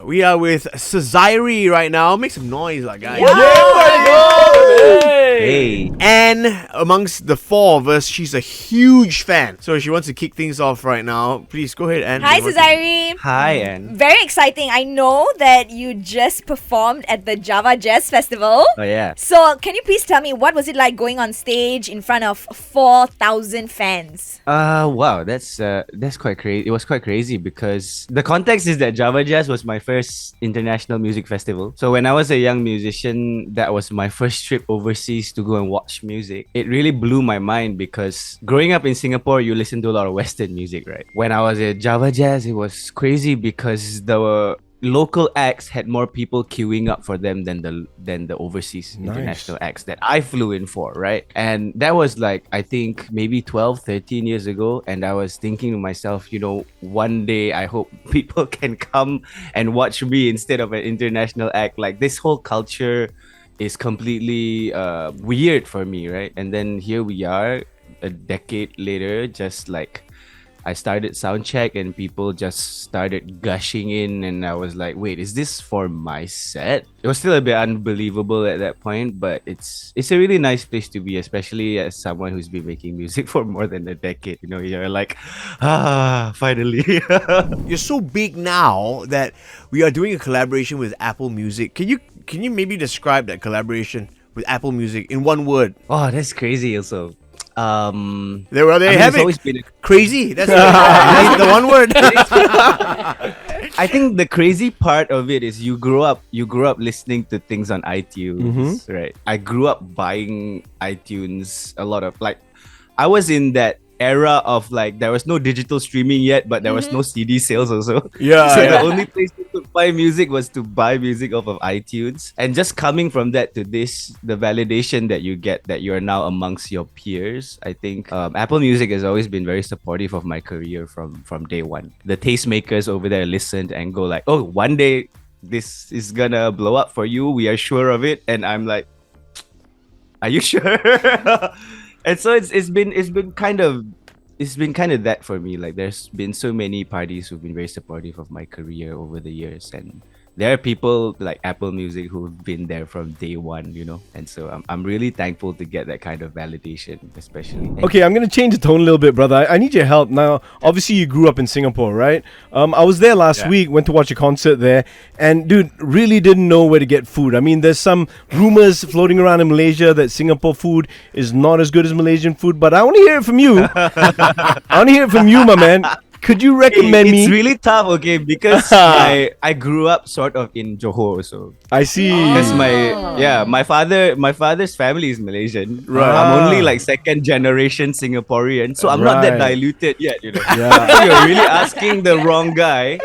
We are with Sezairi right now. Make some noise, like guys. Hey. And amongst the four of us, she's a huge fan. So she wants to kick things off right now. Please go ahead, Anne. Hi, Sezairi. Hi, Anne. Very exciting. I know that you just performed at the Java Jazz Festival. Oh, yeah. So, can you please tell me what was it like going on stage in front of 4,000 fans? Wow, that's quite crazy. It was quite crazy because the context is that Java Jazz was my first international music festival. So when I was a young musician, that was my first trip overseas to go and watch music. It really blew my mind because growing up in Singapore, you listen to a lot of Western music, right? When I was at Java Jazz, it was crazy because the local acts had more people queuing up for them than the overseas international acts that I flew in for, right? And that was like, I think maybe 12, 13 years ago. And I was thinking to myself, one day I hope people can come and watch me instead of an international act. Like, this whole culture is completely weird for me, right? And then here we are a decade later, just like I started soundcheck and people just started gushing in, and I was like, wait, is this for my set? It was still a bit unbelievable at that point, but it's a really nice place to be, especially as someone who's been making music for more than a decade. You're like, finally. You're so big now that we are doing a collaboration with Apple Music. Can you maybe describe that collaboration with Apple Music in one word? Oh, that's crazy also. They have it. Always been Crazy. That's the one word. I think the crazy part of it is you grew up listening to things on iTunes, right? I grew up buying iTunes a lot of, like, I was in that era of, like, there was no digital streaming yet, but there was no CD sales also. Yeah. So the only place you could buy music was to buy music off of iTunes. And just coming from that to this, the validation that you get that you're now amongst your peers, I think Apple Music has always been very supportive of my career from day one. The tastemakers over there listened and go like, oh, one day this is gonna blow up for you. We are sure of it. And I'm like, are you sure? And so it's been kind of that for me. Like, there's been so many parties who've been very supportive of my career over the years, and there are people like Apple Music who've been there from day one, and so I'm really thankful to get that kind of validation, especially. Okay, I'm gonna change the tone a little bit, brother. I need your help now. Obviously, you grew up in Singapore, right? I was there last week, went to watch a concert there, and dude, really didn't know where to get food. I mean, there's some rumors floating around in Malaysia that Singapore food is not as good as Malaysian food, but I want to hear it from you. I want to hear it from you, my man. Could you recommend me? It's really tough, okay, because I grew up sort of in Johor, so I see. Because my father's family is Malaysian. Right. I'm only like second generation Singaporean, so I'm not that diluted yet. Yeah. So you're really asking the wrong guy.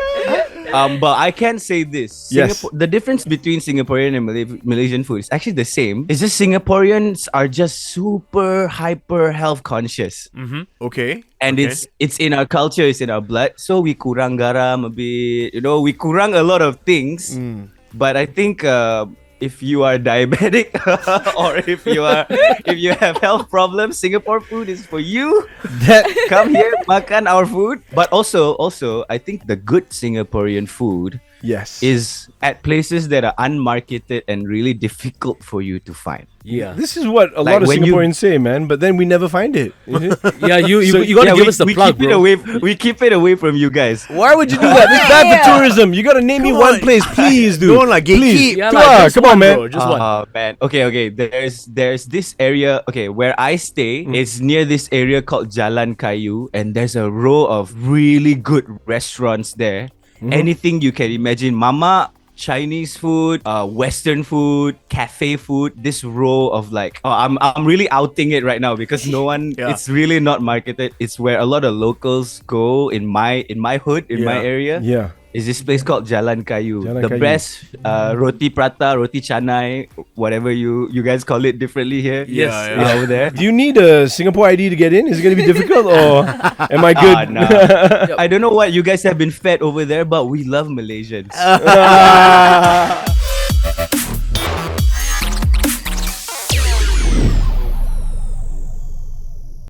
But I can say this. Yes. The difference between Singaporean and Malaysian food is actually the same. It's just Singaporeans are just super hyper health conscious. Okay. And it's in our culture, it's in our blood. So we kurang garam a bit, we kurang a lot of things. But I think if you are diabetic or if you have health problems, Singapore food is for you. Come here, makan our food. But also, I think the good Singaporean food is at places that are unmarketed and really difficult for you to find. Yeah, this is what a lot of Singaporeans say, man. But then we never find it. Yeah, you gotta give us the plug, bro. We keep it away from you guys. Why would you do that? It's bad for tourism. You gotta name me one place, please, dude. Don't like gatekeep. Yeah, come on, man. Bro, just one. Oh man. Okay. There's this area. Okay, where I stay. It's near this area called Jalan Kayu, and there's a row of really good restaurants there. Anything you can imagine, mama, Chinese food, Western food, cafe food. This row of like, I'm really outing it right now because no one. It's really not marketed. It's where a lot of locals go in my hood, in my area. Yeah. Is this place called Jalan Kayu. Jalan Kayu. Best roti prata, roti canai, whatever you guys call it differently here. Yes. Over there. Do you need a Singapore ID to get in? Is it going to be difficult or am I good? I don't know what you guys have been fed over there, but we love Malaysians.